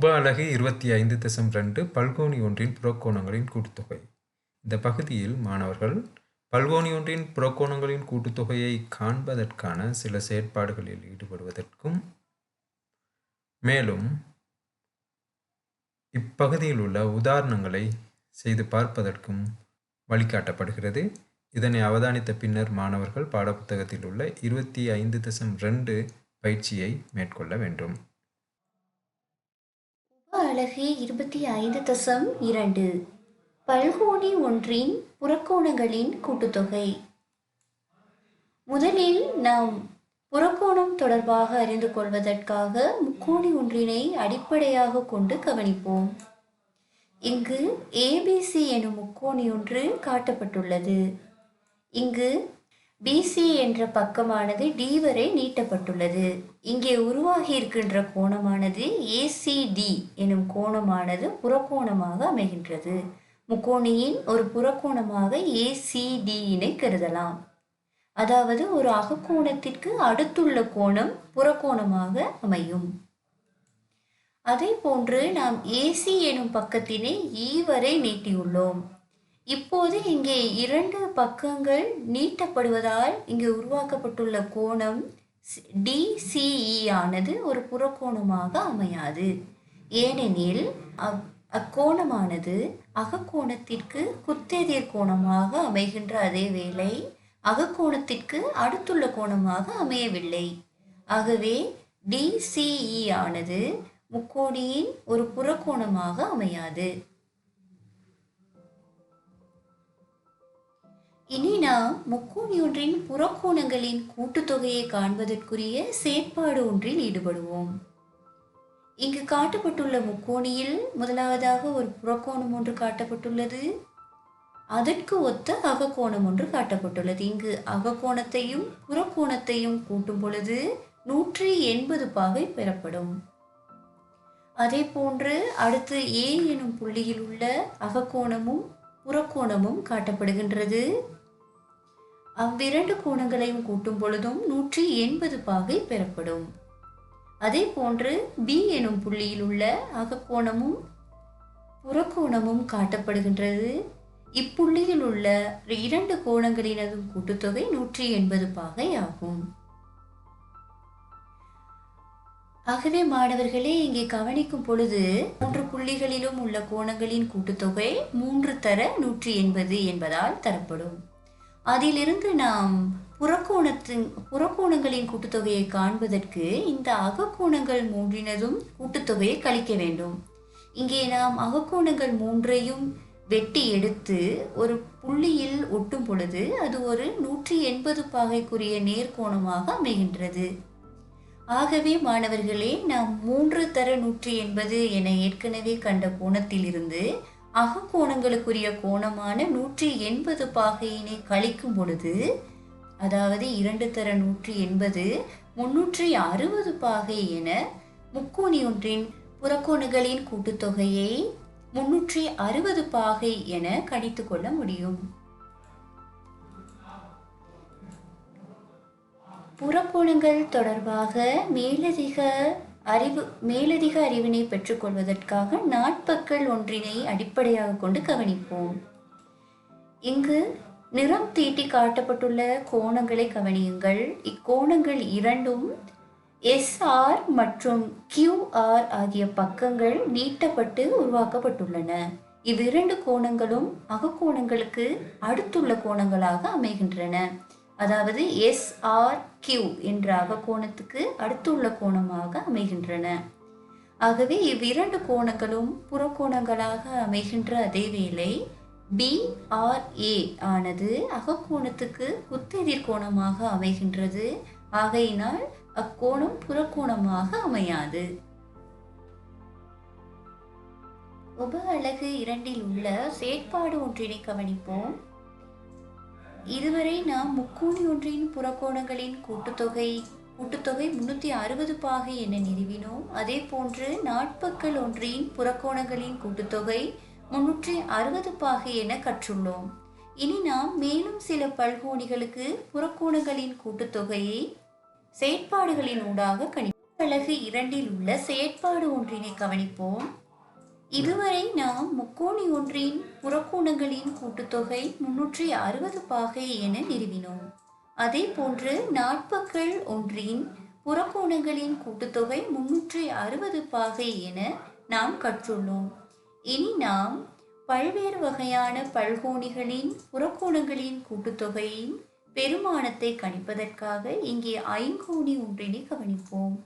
உப அலகு 25.2 பல்கோணி ஒன்றின் புறக்கோணங்களின் கூட்டுத்தொகை. இந்த பகுதியில் மாணவர்கள் பல்கோணி ஒன்றின் புறக்கோணங்களின் கூட்டுத்தொகையை காண்பதற்கான சில செயற்பாடுகளில் ஈடுபடுவதற்கும் மேலும் இப்பகுதியில் உள்ள உதாரணங்களை செய்து பார்ப்பதற்கும் வழிகாட்டப்படுகிறது. இதனை அவதானித்த பின்னர் மாணவர்கள் பாடப்புத்தகத்தில் உள்ள 25.2 பயிற்சியை மேற்கொள்ள வேண்டும். உப அலகு 25.2 பல்கோணி ஒன்றின் புறக்கோணங்களின் கூட்டுத்தொகை. முதலில் நாம் புறக்கோணம் தொடர்பாக அறிந்து கொள்வதற்காக முக்கோணி ஒன்றினை அடிப்படையாக கொண்டு கவனிப்போம். இங்கு ABC எனும் முக்கோணி ஒன்று காட்டப்பட்டுள்ளது. இங்கு BC என்ற பக்கமானது D வரை நீட்டப்பட்டுள்ளது. இங்கே உருவாகி இருக்கின்ற கோணமானது ACD எனும் கோணமானது புறக்கோணமாக அமைகின்றது. முக்கோணியின் ஒரு புறக்கோணமாக ACDயினை கருதலாம். அதாவது ஒரு அகக்கோணத்திற்கு அடுத்துள்ள கோணம் புறக்கோணமாக அமையும். அதே போன்று நாம் AC எனும் பக்கத்தினை E வரை நீட்டியுள்ளோம். இப்போது இங்கே இரண்டு பக்கங்கள் நீட்டப்படுவதால் இங்கு உருவாக்கப்பட்டுள்ள கோணம் DCE ஆனது ஒரு புறக்கோணமாக அமையாது. ஏனெனில் அக்கோணமானது அகக்கோணத்திற்கு குத்தெதிர் கோணமாக அமைகின்ற அதே வேளை அகக்கோணத்திற்கு அடுத்துள்ள கோணமாக அமையவில்லை. ஆகவே DCE ஆனது முக்கோணியின் ஒரு புறக்கோணமாக அமையாது. இனி நாம் முக்கோணி ஒன்றின் புறக்கோணங்களின் கூட்டுத்தொகையை காண்பதற்குரிய செயற்பாடு ஒன்றில் ஈடுபடுவோம். இங்கு காட்டப்பட்டுள்ள முக்கோணியில் முதலாவதாக ஒரு புறக்கோணம் ஒன்று காட்டப்பட்டுள்ளது. அதற்கு ஒத்த அகக்கோணம் ஒன்று காட்டப்பட்டுள்ளது. இங்கு அகக்கோணத்தையும் புறக்கோணத்தையும் கூட்டும் பொழுது 180 பாகை பெறப்படும். அதே போன்று அடுத்து A எனும் புள்ளியில் உள்ள அகக்கோணமும் புறக்கோணமும் காட்டப்படுகின்றது. அவ்விரண்டு கோணங்களையும் கூட்டும் பொழுதும் 180 பாகை பெறப்படும். அதே போன்று B எனும் புள்ளியில் உள்ள அகக்கோணமும் புறக்கோணமும் காட்டப்படுகின்றது. இப்புள்ளியில் உள்ள இரண்டு கோணங்களினதும் கூட்டுத்தொகை 180 பாகை ஆகும். ஆகவே மாணவர்களே, இங்கே கவனிக்கும் பொழுது 3 புள்ளிகளிலும் உள்ள கோணங்களின் கூட்டுத்தொகை 3 தர 180 என்பதால் தரப்படும். அதிலிருந்து நாம் புறக்கோணங்களின் கூட்டுத்தொகையை காண்பதற்கு இந்த அகக்கோணங்கள் மூன்றினதும் கூட்டுத்தொகையை கழிக்க வேண்டும். இங்கே நாம் அகக்கோணங்கள் மூன்றையும் வெட்டி எடுத்து ஒரு புள்ளியில் ஒட்டும் பொழுது அது ஒரு 180 பாகைக்குரிய நேர்கோணமாக அமைகின்றது. ஆகவே மாணவர்களே, நாம் 3 தர 180 என ஏற்கனவே கண்ட கோணத்திலிருந்து அகக்கோணங்களுக்குரிய கோணமான 180 பாகையினை கழிக்கும் பொழுது, அதாவது 2 தர 180 360 பாகை என முக்கோணி ஒன்றின் புறக்கோணங்களின் கூட்டுத்தொகையை 360 பாகை என கணித்து கொள்ள முடியும். புறக்கோணங்கள் தொடர்பாக மேலதிக அறிவினை பெற்றுக்கொள்வதற்காக நாட்பக்கல் ஒன்றினை அடிப்படையாக கொண்டு கவனிப்போம். இங்கு நிறம் தீட்டி காட்டப்பட்டுள்ள கோணங்களை கவனியுங்கள். இக்கோணங்கள் இரண்டும் SR மற்றும் QR ஆகிய பக்கங்கள் நீட்டப்பட்டு உருவாக்கப்பட்டுள்ளன. இவ்விரண்டு கோணங்களும் அகக்கோணங்களுக்கு அடுத்துள்ள கோணங்களாக அமைகின்றன. அதாவது SRQ என்ற அகக்கோணத்துக்கு அடுத்துள்ள கோணமாக அமைகின்றன. ஆகவே இவ்விரண்டு கோணங்களும் புறக்கோணங்களாக அமைகின்ற அதே வேளை BRA ஆனது அகக்கோணத்துக்கு குத்தெதிர் கோணமாக அமைகின்றது. ஆகையினால் அக்கோணம் புறக்கோணமாக அமையாது. உப அலகு 2 உள்ள செயற்பாடு ஒன்றினை கவனிப்போம். இதுவரை நாம் முக்கோணி ஒன்றின் புறக்கோணங்களின் கூட்டுத்தொகை 360 பாகை என நிறுவினோம். அதே போன்று நாட்பக்கல் ஒன்றின் புறக்கோணங்களின் கூட்டுத்தொகை 360 பாகை என கற்றுள்ளோம். இனி நாம் மேலும் சில பல்கோணிகளுக்கு புறக்கோணங்களின் கூட்டுத்தொகையை செயற்பாடுகளின் ஊடாக அலகு 2 உள்ள செயற்பாடு ஒன்றினை கவனிப்போம். இதுவரை நாம் முக்கோணி ஒன்றின் புறக்கோணங்களின் கூட்டுத்தொகை 360 பாகை என நிறுவினோம். அதே போன்று நாட்பக்கள் ஒன்றின் புறக்கோணங்களின் கூட்டுத்தொகை 360 பாகை என நாம் கற்றுள்ளோம். இனி நாம் பல்வேறு வகையான பல்கோணிகளின் புறக்கோணங்களின் கூட்டுத்தொகையின் பெருமானத்தை கணிப்பதற்காக இங்கே ஐங்கோணி ஒன்றினை கவனிப்போம்.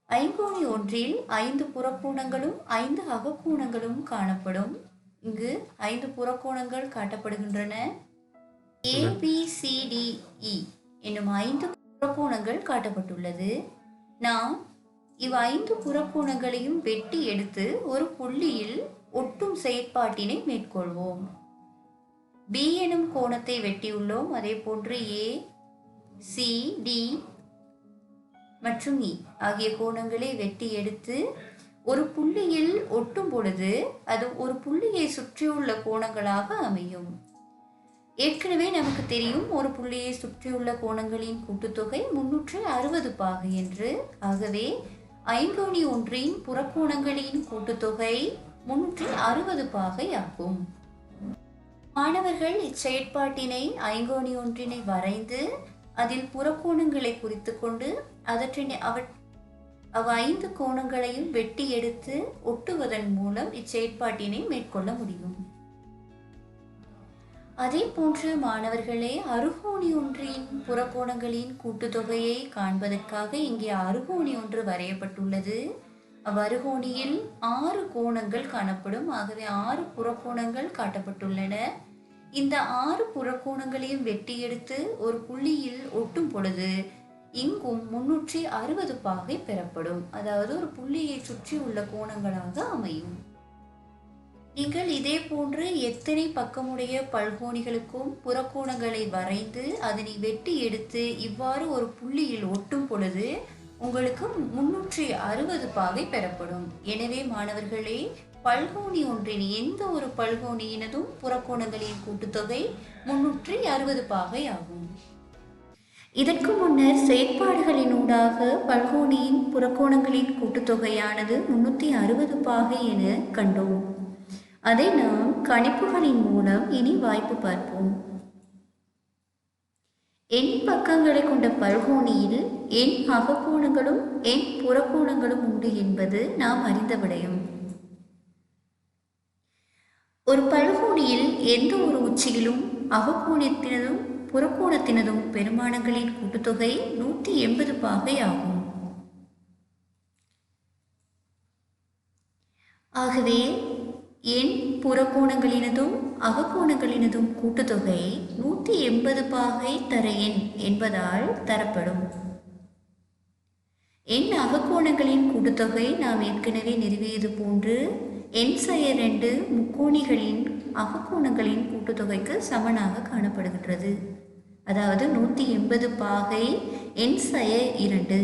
ஐங்கோணி ஒன்றில் 5 புறக்கோணங்களும் 5 அகக்கோணங்களும் காணப்படும். இங்கு 5 புறக்கோணங்கள் காட்டப்படுகின்றன. ABCDE என்னும் 5 புறக்கோணங்கள் காட்டப்பட்டுள்ளது. நாம் இவ் 5 புறக்கோணங்களையும் வெட்டி எடுத்து ஒரு புள்ளியில் ஒட்டும் செயற்பாட்டினை மேற்கொள்வோம். B எனும் கோணத்தை வெட்டியுள்ளோம். அதே போன்று A, C, D மற்றும் E ஆகிய கோணங்களை வெட்டி எடுத்து ஒரு புள்ளியில் ஒட்டும் பொழுது அது ஒரு புள்ளியை சுற்றியுள்ள கோணங்களாக அமையும். ஏற்கனவே நமக்கு தெரியும் ஒரு புள்ளியை சுற்றியுள்ள கோணங்களின் கூட்டுத்தொகை 360 பாகை என்று. ஆகவே ஐங்கோணி ஒன்றின் புறக்கோணங்களின் கூட்டுத்தொகை 360 பாகை ஆகும். மாணவர்கள் இச்செயற்பாட்டினை ஐங்கோணி ஒன்றினை வரைந்து அதில் புறக்கோணங்களை குறித்து கொண்டு அவ் 5 கோணங்களையும் வெட்டி எடுத்து ஒட்டுவதன் மூலம் இச்செயற்பாட்டினை மேற்கொள்ள முடியும். அதே போன்று மாணவர்களே அறுகோணி ஒன்றின் புறக்கோணங்களின் கூட்டுத்தொகையை காண்பதற்காக இங்கே அறுகோணி ஒன்று வரையப்பட்டுள்ளது. அவ்வறுகோணியில் 6 கோணங்கள் காணப்படும். ஆகவே 6 புறக்கோணங்கள் காட்டப்பட்டுள்ளன. இந்த 6 புறக்கோணங்களையும் வெட்டி எடுத்து ஒரு புள்ளியில் ஒட்டும் பொழுது இங்கும் 360 பாகை பெறப்படும். அதாவது ஒரு புள்ளியை சுற்றி உள்ள கோணங்களாக அமையும். நீங்கள் இதே போன்று எத்தனை பக்கமுடைய பல்கோணிகளுக்கும் புறக்கோணங்களை வரைந்து அதனை வெட்டி எடுத்து இவ்வாறு ஒரு புள்ளியில் ஒட்டும் பொழுது உங்களுக்கு 360 பாகை பெறப்படும். எனவே மாணவர்களே, பல்கோணி ஒன்றின் எந்த ஒரு பல்கோணியினதும் புறக்கோணங்களின் கூட்டுத்தொகை 360 பாகை ஆகும். இதற்கு முன்னர் செயற்பாடுகளினூடாக பல்கோணியின் புறக்கோணங்களின் கூட்டுத்தொகையானது 360 பாகை என கண்டோம். அதை நாம் கணிப்புகளின் மூலம் இனி வாய்ப்பு பார்ப்போம். n பக்கங்களை கொண்ட பல்கோணியில் n அகக்கோணங்களும் n புறக்கோணங்களும் உண்டு என்பது நாம் அறிந்த விடயம். ஒரு பல்கோணியில் எந்த ஒரு உச்சியிலும் அகக்கோணத்தினதும் புறக்கோணத்தினதும் பெருமானங்களின் கூட்டுத்தொகை 180 பாகை ஆகும். ஆகவே n புறக்கோணங்களினதும் அகக்கோணங்களினதும் கூட்டுத்தொகை 180 பாகை தர n என்பதால் தரப்படும். n அகக்கோணங்களின் கூட்டுத்தொகை நாம் ஏற்கனவே நிறுவியது போன்று n/2 முக்கோணிகளின் அகக்கோணங்களின் கூட்டுத்தொகைக்கு சமனாக காணப்படுகின்றது. அதாவது 180 பாகை n/2.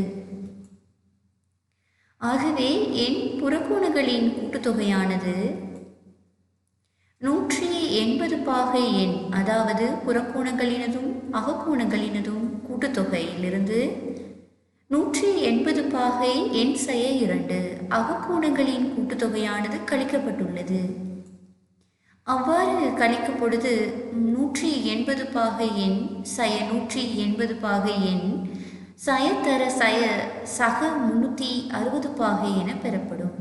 ஆகவே n புறக்கோணங்களின் கூட்டுத்தொகையானது 180 பாகை n, அதாவது புறக்கோணங்களினதும் அகக்கோணங்களினதும் கூட்டுத்தொகையிலிருந்து 180 பாகை n/2 அகக்கோணங்களின் கூட்டுத்தொகையானது கழிக்கப்பட்டுள்ளது. அவ்வாறு கழிக்கும் பொழுது 180 பாகை n -180 பாகை n சயத்தர சக 360 பாகை என பெறப்படும்.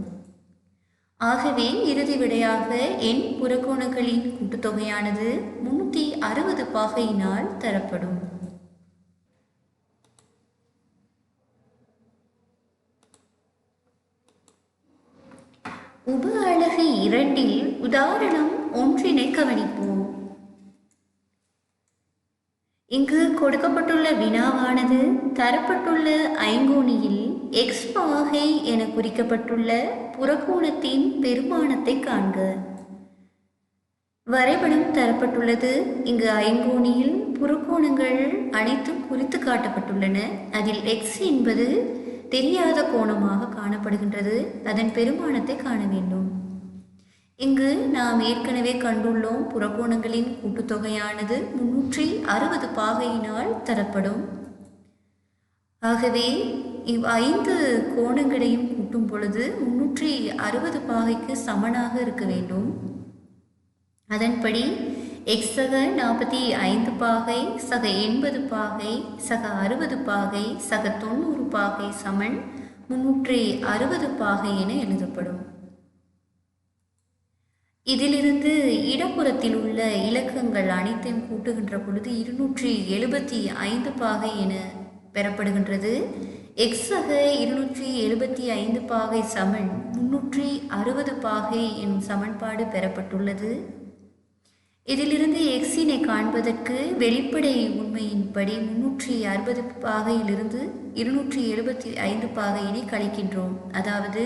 ஆகவே இறுதி விடையாக n புறக்கோணங்களின் கூட்டுத்தொகையானது 360 பாகையினால் தரப்படும். உப அலகு 2 உதாரணம் 1 கவனிப்போம். இங்கு கொடுக்கப்பட்டுள்ள வினாவானது தரப்பட்டுள்ள ஐங்கோணியில் x பாகை என குறிக்கப்பட்டுள்ள புறக்கோணத்தின் பெருமானத்தை காண்க. வரைபடம் தரப்பட்டுள்ளது. இங்கு ஐங்கோணியில் புறக்கோணங்கள் அனைத்தும் குறித்து காட்டப்பட்டுள்ளன. அதில் x என்பது தெரியாத கோணமாக காணப்படுகின்றது. அதன் பெருமானத்தை காண வேண்டும். இங்கு நாம் ஏற்கனவே கண்டுள்ளோம், புறக்கோணங்களின் கூட்டுத்தொகையானது 360 பாகையினால் தரப்படும். ஆகவே இவ் 5 கோணங்களையும் கூட்டும் பொழுது 360 பாகைக்கு சமனாக இருக்க வேண்டும். அதன்படி எக்ஸ் சக 45 பாகை சக 80 பாகை சக 60 பாகை சக 90 பாகை சமன் 360 பாகை என எழுதப்படும். இதிலிருந்து இடப்புறத்தில் உள்ள இலக்கங்கள் அனைத்தையும் கூட்டுகின்ற பொழுது 275 பாகை என பெறப்படுகின்றது. எக்ஸ் சக 275 பாகை சமன் 360 பாகை எனும் சமன்பாடு பெறப்பட்டுள்ளது. இதிலிருந்து எக்ஸினை காண்பதற்கு வெளிப்படை உண்மையின்படி 360 பாகையிலிருந்து 275 பாகையினை கழிக்கின்றோம். அதாவது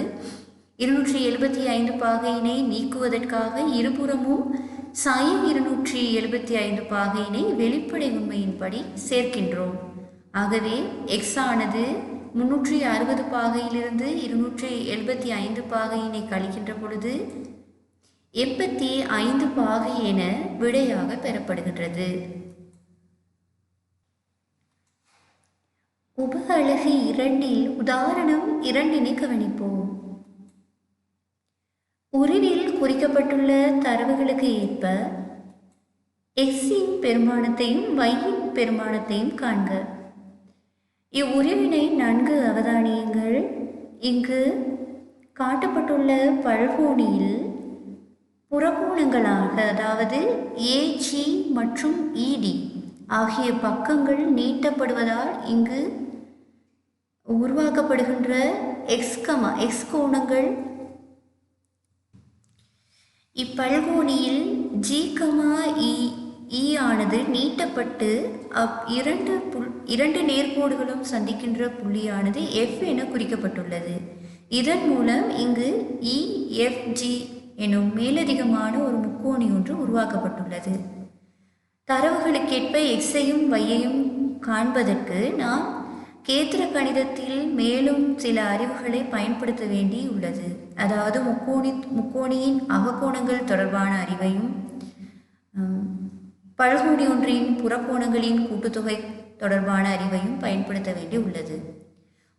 275 பாகையினை நீக்குவதற்காக இருபுறமும் sin 275 பாகையினை வெளிப்படை உண்மையின்படி சேர்க்கின்றோம். ஆகவே எக்ஸ் ஆனது 360 பாகையிலிருந்து 275 பாகையினை கழிக்கின்ற பொழுது 85 பாகை என விடையாக பெறப்படுகின்றது. உப அலகு 2இல் உதாரணம் 2 கவனிப்போம். உருவில் குறிக்கப்பட்டுள்ள தரவுகளுக்கு ஏற்ப எக்ஸின் பெருமானத்தையும் வையின் பெருமானத்தையும் காண்க. இவ்வுருவினை நன்கு அவதானியுங்கள். இங்கு காட்டப்பட்டுள்ள பல்கோணியில் புறக்கோணங்களாக, அதாவது ஏஜி மற்றும் இடி ஆகிய பக்கங்கள் நீட்டப்படுவதால் இங்கு உருவாக்கப்படுகின்ற எக்ஸ் கோணங்கள் இப்பல்கோணியில் ஜி இ ஆனது நீட்டப்பட்டு இரண்டு நேர்கோடுகளும் சந்திக்கின்ற புள்ளியானது எஃப் என குறிக்கப்பட்டுள்ளது. இதன் மூலம் இங்கு இஎஃப்ஜி எனும் மேலதிகமான ஒரு முக்கோணி ஒன்று உருவாக்கப்பட்டுள்ளது. தரவுகளுக்கேற்ப எக்ஸையும் வையையும் காண்பதற்கு நாம் கேத்திர கணிதத்தில் மேலும் சில அறிவுகளை பயன்படுத்த வேண்டி உள்ளது. அதாவது முக்கோணியின் அகக்கோணங்கள் தொடர்பான அறிவையும் பல்கோணி ஒன்றின் புறக்கோணங்களின் கூட்டுத்தொகை தொடர்பான அறிவையும் பயன்படுத்த வேண்டி உள்ளது.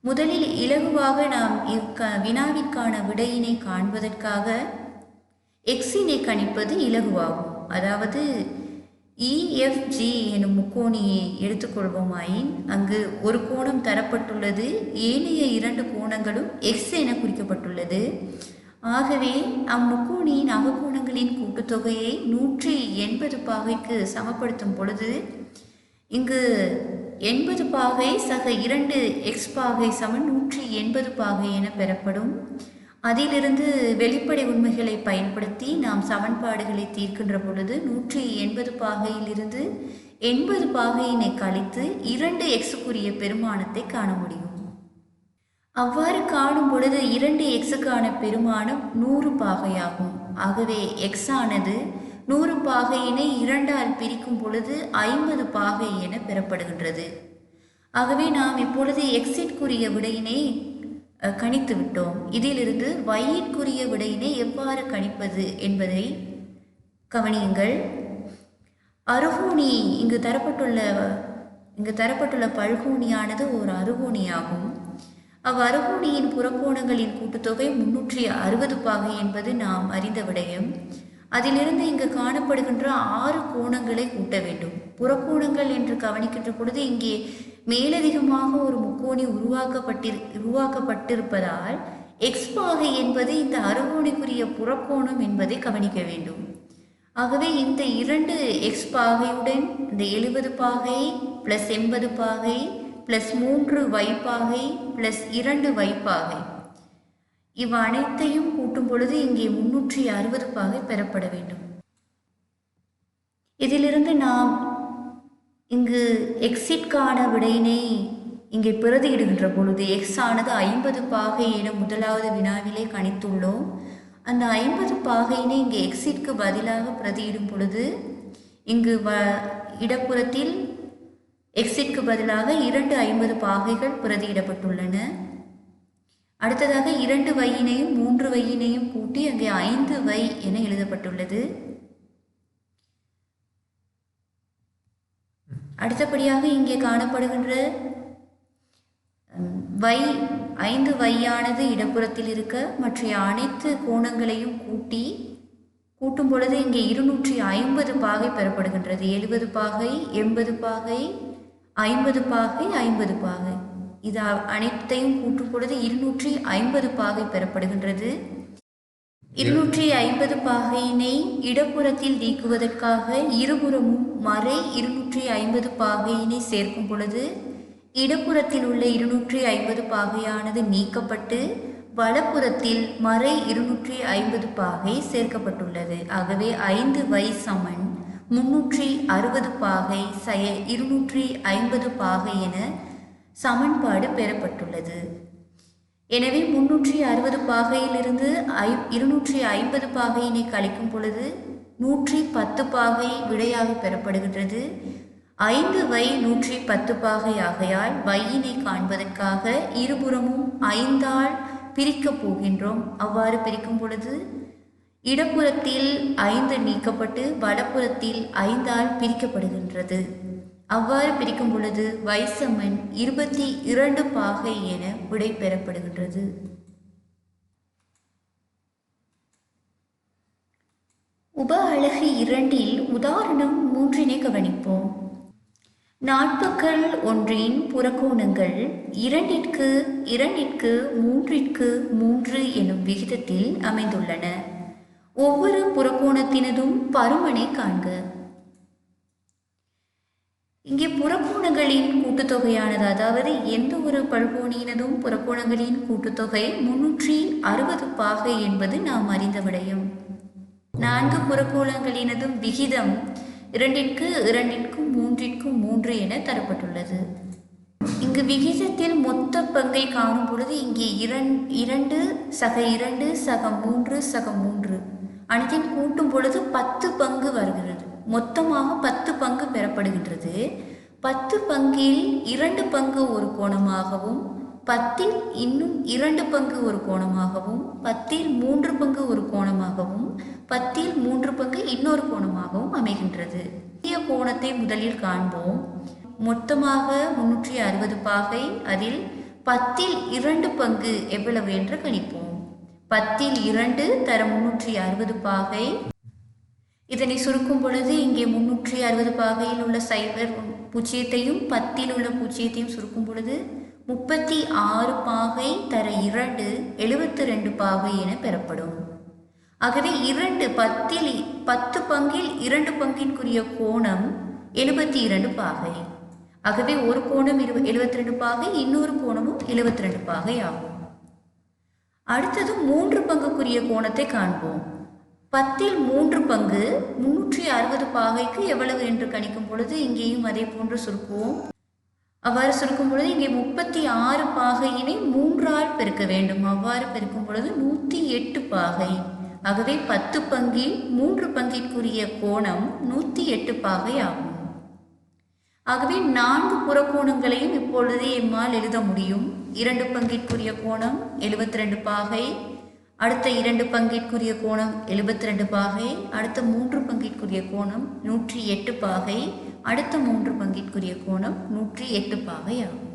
முதலில் இலகுவாக நாம் வினாவிற்கான விடையினை காண்பதற்காக எக்ஸினை கணிப்பது இலகுவாகும். அதாவது இஎஃப்ஜி எனும் முக்கோணியை எடுத்துக்கொள்வோமாயின் அங்கு ஒரு கோணம் தரப்பட்டுள்ளது, ஏனைய 2 கோணங்களும் எக்ஸ் என குறிக்கப்பட்டுள்ளது. ஆகவே அம்முக்கோணியின் அகக்கோணங்களின் கூட்டுத்தொகையை 180 பாகைக்கு சமப்படுத்தும் பொழுது இங்கு 80 பாகை சக 2 எக்ஸ் பாகை சமன் 180 பாகை என பெறப்படும். அதிலிருந்து வெளிப்படை உண்மைகளை பயன்படுத்தி நாம் சமன்பாடுகளை தீர்க்கின்ற பொழுது 180 பாகையிலிருந்து 80 பாகையினை கழித்து 2 எக்ஸுக்குரிய பெருமானத்தை காண முடியும். அவ்வாறு காணும் பொழுது 2 எக்ஸுக்கான பெருமானம் 100 பாகையாகும். ஆகவே எக்ஸ் ஆனது 100 பாகையினை 2ஆல் பிரிக்கும் பொழுது 50 பாகை என பெறப்படுகின்றது. ஆகவே நாம் இப்பொழுது எக்ஸிற்குரிய விடையினை கணித்து விட்டோம். இதிலிருந்து வையிற்குரிய விடையினை எவ்வாறு கணிப்பது என்பதை கவனியுங்கள். அருகோணி இங்கு தரப்பட்டுள்ள பல்கோணியானது ஒரு அருகோணியாகும். அவ்வருகோணியின் புறக்கோணங்களின் கூட்டுத்தொகை 360 பாகை என்பது நாம் அறிந்த விடயம். அதிலிருந்து இங்கு காணப்படுகின்ற 6 கோணங்களை கூட்ட வேண்டும். புறக்கோணங்கள் என்று கவனிக்கின்ற பொழுது இங்கே மேலதிகமாக ஒரு முக்கோணி உருவாக்கப்பட்டிருப்பதால் எக்ஸ் பாகை என்பது இந்த அருகோணிக்குரிய புறக்கோணம் என்பதை கவனிக்க வேண்டும். ஆகவே இந்த 2 எக்ஸ் பாகையுடன் இந்த 70 பாகை பிளஸ் 80 பாகை பிளஸ் 3 வை பாகை பிளஸ் 2 வை பாகை இவ் அனைத்தையும் கூட்டும் பொழுது இங்கே 360 பாகை பெறப்பட வேண்டும். இதிலிருந்து நாம் இங்கு எக்ஸிற்கான விடையினை இங்கே பிரதியிடுகின்ற பொழுது எக்ஸ் ஆனது 50 பாகை என முதலாவது வினாவிலே கணித்துள்ளோம். அந்த 50 பாகையினை இங்கே எக்ஸிற்கு பதிலாக பிரதியிடும் பொழுது இங்கு இடப்புறத்தில் எக்ஸிற்கு பதிலாக 2 50 பாகைகள் பிரதியிடப்பட்டுள்ளன. அடுத்ததாக 2 வையினையும் 3 வையினையும் கூட்டி அங்கே 5 வை என எழுதப்பட்டுள்ளது. அடுத்தபடியாக இங்கே காணப்படுகின்ற வை 5 வையானது இடப்புறத்தில் இருக்க மற்ற அனைத்து கோணங்களையும் கூட்டும் பொழுது இங்கே 250 பாகை பெறப்படுகின்றது. 70 பாகை, 80 பாகை, 50 பாகை, 50 பாகை. இது அனைத்தையும் கூட்டும் பொழுது 250 பாகை பெறப்படுகின்றது. 250 பாகையினை இடப்புறத்தில் நீக்குவதற்காக இருபுறமும் மறை 250 பாகையினை சேர்க்கும் பொழுது இடப்புறத்தில் உள்ள 250 பாகையானது நீக்கப்பட்டு வலப்புறத்தில் மறை 250 பாகை சேர்க்கப்பட்டுள்ளது. ஆகவே 5 வை சமன் 360 பாகை 250 பாகை என சமன்பாடு பெறப்பட்டுள்ளது. எனவே 360 பாகையிலிருந்து 250 பாகையினை கழிக்கும் பொழுது 110 பாகை விடையாக பெறப்படுகின்றது. 5 வை 110 பாகை ஆகையால் வையினை காண்பதற்காக இருபுறமும் 5ஆல் பிரிக்கப் போகின்றோம். அவ்வாறு பிரிக்கும் பொழுது இடப்புறத்தில் 5 நீக்கப்பட்டு வலப்புறத்தில் 5ஆல் பிரிக்கப்படுகின்றது. அவ்வாறு பிரிக்கும் பொழுது வை சமன் 22 பாகை என விடை பெறப்படுகின்றது. உப அலகு 2இல் உதாரணம் 3 கவனிப்போம். நாட்பக்கள் ஒன்றின் புறக்கோணங்கள் 2ற்கு 3 எனும் விகிதத்தில் அமைந்துள்ளன. ஒவ்வொரு புறக்கோணத்தினதும் பருமனை காண்க. இங்கே புறக்கோணங்களின் கூட்டுத்தொகையானது, அதாவது எந்த ஒரு பல்கோணியினதும் புறக்கோணங்களின் கூட்டுத்தொகை 360 பாகை என்பது நாம் அறிந்த விடயம். 4 புறக்கோணங்களினதும் விகிதம் 2ற்கு 3 என தரப்பட்டுள்ளது. இங்கு விகிதத்தில் மொத்த பங்கை காணும் பொழுது இங்கே 2 சக 2 சக 3 சக 3 அனைத்தையும் கூட்டும் பொழுது 10 பங்கு வருகிறது. மொத்தமாக 10 பங்கு பெறப்படுகின்றது. 10 பங்கில் 2 பங்கு ஒரு கோணமாகவும், 10இல் இன்னும் 2 பங்கு ஒரு கோணமாகவும், 10இல் 3 பங்கு ஒரு கோணமாகவும், 10இல் 3 பங்கு இன்னொரு கோணமாகவும் அமைகின்றது. புதிய கோணத்தை முதலில் காண்போம். மொத்தமாக 360 பாகை, அதில் 10இல் 2 பங்கு எவ்வளவு என்று கணிப்போம். 10இல் 2 தர 360 பாகை. இதனை சுருக்கும் பொழுது இங்கே 360 பாகையில் உள்ள 0 10இல் உள்ள 0 சுருக்கும் பொழுது 36 பாகை தர 2 72 பாகை என பெறப்படும். ஆகவே 10 பங்கில் 2 பங்கிற்குரிய கோணம் 72 பாகை. ஆகவே ஒரு கோணம் 72 பாகை, இன்னொரு கோணமும் 72 பாகை ஆகும். அடுத்தது 3 பங்குக்குரிய கோணத்தை காண்போம். 10இல் 3 பங்கு 360 பாகைக்கு எவ்வளவு என்று கணிக்கும் பொழுது இங்கேயும் அதே போன்று சுருக்குவோம். அவ்வாறு சுருக்கும் பொழுது இங்கே 36 பாகையினை 3ஆல் பெருக்க வேண்டும். அவ்வாறு பெருக்கும் பொழுது 108 பாகை. ஆகவே 10 பங்கில் 3 பங்கிற்குரிய கோணம் 108 பாகை ஆகும். ஆகவே 4 புறக்கோணங்களையும் இப்பொழுதே எம்மால் எழுத முடியும். 2 பங்கிற்குரிய கோணம் 72 பாகை, அடுத்த 2 பங்கிற்குரிய கோணம் 72 பாகை, அடுத்த 3 பங்கிற்குரிய கோணம் 108 பாகை, அடுத்த 3 பங்கிற்குரிய கோணம் 108 பாகை ஆகும்.